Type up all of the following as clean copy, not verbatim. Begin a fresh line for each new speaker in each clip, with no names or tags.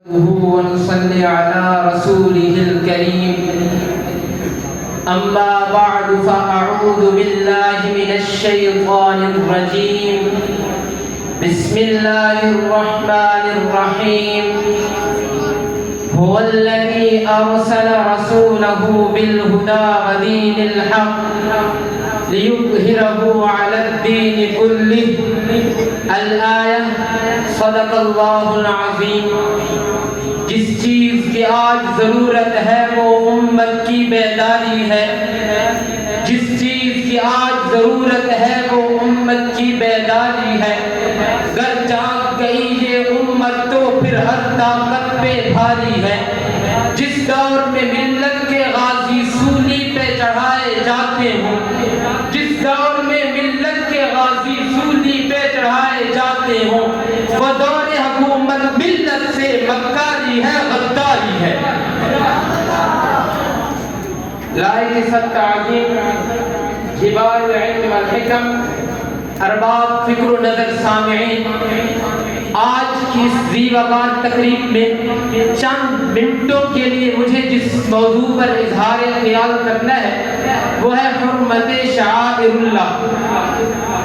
ونصلي على رسوله الكريم أما بعد فأعوذ بالله من الشيطان الرجيم بسم الله الرحمن الرحيم هو الذي أرسل رسوله بالهدى ودين الحق ليظهره على الدين كله الآية صدق اللہ العظیم۔ جس چیز کی آج ضرورت ہے وہ امت کی بیداری ہے، جس چیز کی آج ضرورت ہے وہ امت کی بیداری ہے۔ گر جاگ گئی یہ امت تو پھر ہر طاقت پہ بھاری ہے۔ جس دور میں ملت کے غازی سولی پہ چڑھائے جاتے ہوں، جس دور میں ملت کے غازی سولی پہ چڑھائے جاتے ہوں، وہ دور حکومت ملت سے مکاری ہے، غداری ہے۔ لائق سب تعظیم جبال علم والحکم، ارباب فکر و نظر سامعین، آج کی اس ذی وقار تقریب میں چند منٹوں کے لیے مجھے جس موضوع پر اظہار خیال کرنا ہے وہ ہے حرمت شعائر اللہ۔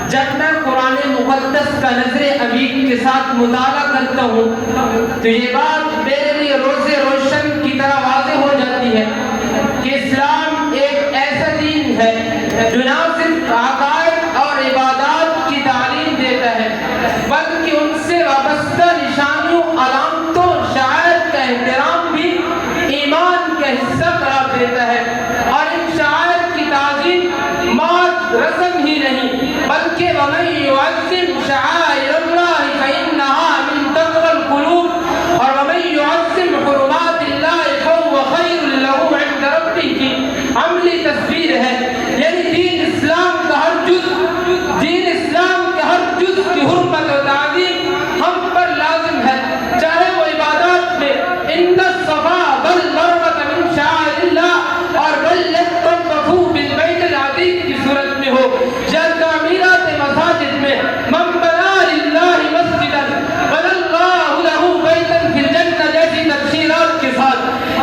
جب میں قرآن مقدس کا نظر عمیق کے ساتھ مطالعہ کرتا ہوں تو یہ بات میرے لیے روز روشن کی طرح واضح ہو جاتی ہے کہ اسلام ایک ایسا دین ہے جو نہ صرف عقائد اور عبادات کی تعلیم دیتا ہے بلکہ ان سے وابستہ نشانیوں، علامتوں، شعائر کا احترام بھی ایمان کا حصہ قرار دیتا ہے۔ اور ان شعائر کی تعظیم مات رسم ہی نہیں بلکہ وَمَن يُعَظِّمْ شَعَائِرَ اللَّهِ فَإِنَّهَا مِن تَقْوَى الْقُلُوبِ اور وَمَن يُعَظِّمْ حُرُمَاتِ اللَّهِ فَهُوَ خَيْرٌ لَهُ عِندَ رَبِّهِ کی عملی تصویر ہے۔ یعنی دین اسلام کا ہر جز کی حرمت و تعظیم ہم پر لازم ہے، چاہے وہ عبادات میں ان الصفا والمروۃ من شعائر اللہ اور وَلْيَطَّوَّفُوا بِالْبَيْتِ الْعَتِیقِ کی صورت میں ہو، یا تعمیرات مساجد میں من بنا للہ مسجدا بنى اللہ لہ بیتا فی الجنہ جیسی تفسیرات کے ساتھ،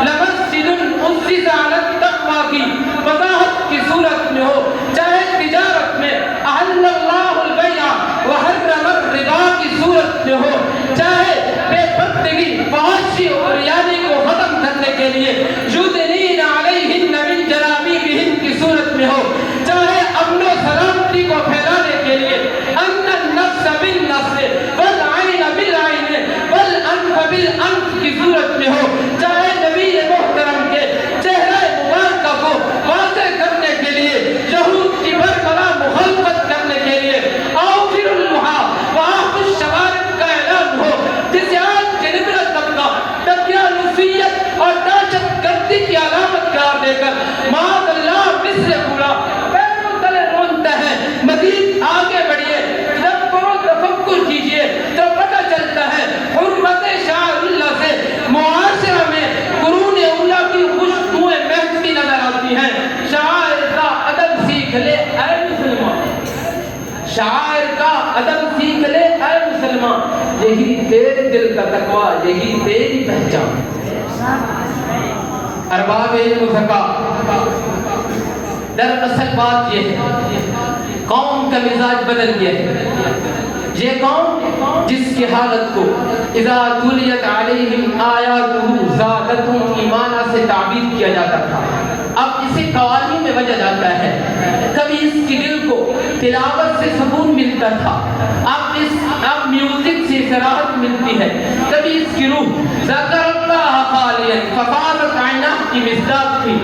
لمسجد اسس علی التقوی کی وضاحت کی صورت میں ہو، چاہے تجارت میں احل اللہ البیع وحرم الربا کی صورت میں ہو، چاہے بے پردگی، فحاشی اور ریانی کو ختم کرنے کے لیے یدنین علیہن من جلابیبہن کی صورت میں ہو، چاہے امن و سلامتی کو پھیلانے کے لیے ان النفس بالنفس والعین بالعین والانف بالانف کی صورت میں ہو، چاہے نبی محترم کے چہرہ مبارکہ کو واضح کرنے کے لیے یہود کی برپرا مخالفت کرنے کے لیے اوفر اللحا وآف الشوارب کا اعلان ہو، جسے آج کے نبرہ طبقہ تقیانوسیت اور دہشت گردی کی علامت قرار دے کر معاذ اللہ مصر پورا پیروں تلے رونتا ہے۔ مزید آگے بڑھیے، تدبر و تفکر کیجئے تو پتہ چلتا ہے حرمت شعائر اللہ سے معاشرہ میں قرون اولیٰ کی خوشبوئیں مہکتی نظر آتی ہیں۔ شعائر کا ادب سیکھ لے اے مسلمان، شعائر کا ادب سیکھ لے اے مسلمان، یہی تیرے دل کا تقوی، یہی تیری پہچان۔ ارباب علم و ذکا، دراصل بات یہ ہے قوم کا مزاج بدل گیا ہے۔ یہ قوم جس کی حالت کو اذا تلیت علیہم آیاتہ زادتہم ایمانا سے تعبیر کیا جاتا تھا، اب اسے قوالی میں وجہ جاتا ہے۔ کبھی اس کی دل کو تلاوت سے سکون ملتا تھا، اب میوزک سے راحت ملتی ہے۔ کبھی اس کی روح ذکر اللہ خالیا ففاضت عینہ کی مصداق تھی،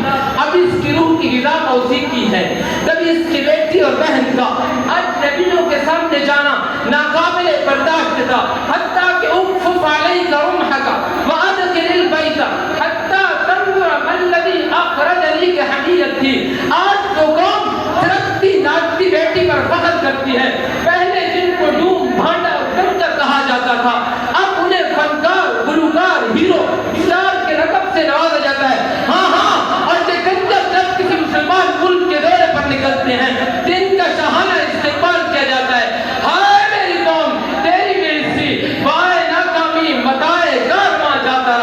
اب اس کی روح کی غذا موسیقی ہے۔ کبھی اس کی بیٹی اور بہن کا اجنبیوں کے سامنے جانا ناقابل برداشت تھا، حتیٰ کہ اکفف علیک رمحک وادخل البیت حتیٰ تنظر ما الذی اخرج لیک حمیت تھی۔ آج وہ قوم ترقتی ناچتی بیٹی پر فخر کرتی ہے۔ پہلے جن کو ڈوم بھانڈا کنکر کہا جاتا تھا اب انہیں فنکار، گلوکار، ہیرو، اسٹار کے لقب سے نوازا جاتا ہے۔ ہاں اور یہ کنجر جب کسی مسلمان ملک کے دورے پر نکلتے ہیں تو ان کا شاہانہ استقبال کیا جاتا ہے۔ ہائے میری قوم، تیری بے عزتی، بائے ناکامی متائے کارواں جاتا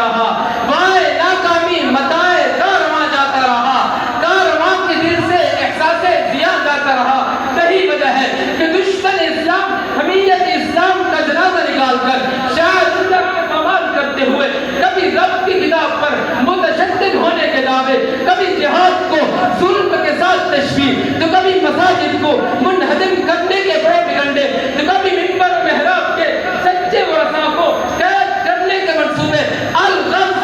تشبیہ، تو کبھی مساجد کو منہدم کرنے کے پروپیگنڈے، تو کبھی منبر و محراب کے سچے ورثاء کو قید کرنے کے منصوبے، الغرض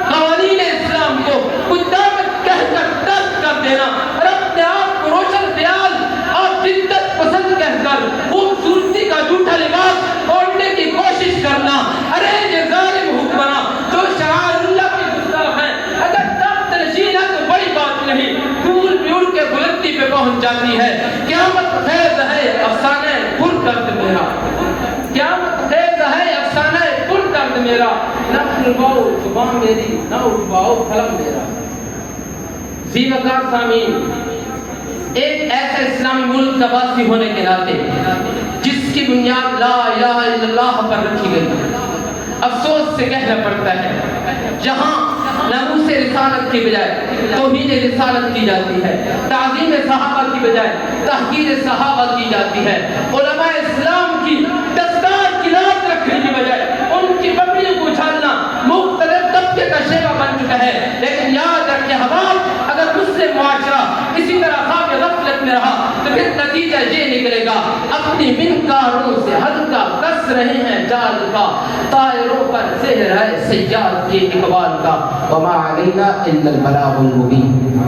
قوانین اسلام کو قدامت کہہ کر ترک کر دینا اور اپنے آپ کو روشن خیال اور جدت پسند کہہ کر خوبصورتی کا جھوٹا لباس اوڑھنے کی کوشش کرنا۔ ارے یہ ظالم حکمراں جو شعائر اللہ کے گستاخ ہیں، اگر تخت نشین ہے تو بڑی بات نہیں، دھول بھی اڑ کے بلندی پہ پہنچ جاتی ہے۔ قیامت خیز ہے افسانہ پر درد میرا، قیامت خیز ہے افسانہ پر درد میرا، نہ کھلواؤ زبان میری نہ اٹھواؤ قلم میرا۔ ذی وقار سامعین، ایک ایسے اسلامی ملک کا واسی ہونے کے ناطے جس کی بنیاد لا الہ الا اللہ پر رکھی گئی، افسوس سے کہنا پڑتا ہے جہاں ناموس رسالت کی بجائے توہین رسالت کی جاتی ہے، تعظیم صحابہ کی بجائے تحقیر صحابہ کی جاتی ہے، علماء اسلام کی دستار کی لات رکھنے کی بجائے ان کی پگڑیوں کو اچھالنا مختلف طبقے کا شیوا بن چکا ہے۔ لیکن یاد رکھیں حباب، اگر مسلم معاشرہ اسی طرح خواب غفلت میں رہا تو پھر نتیجہ یہ نکلے گا اپنی منکاروں سے ہلکا کس رہے ہیں جال کا، طائروں پر سحر ہے سیاد کے اقبال کا، وما علینا الا البلاغ المبین۔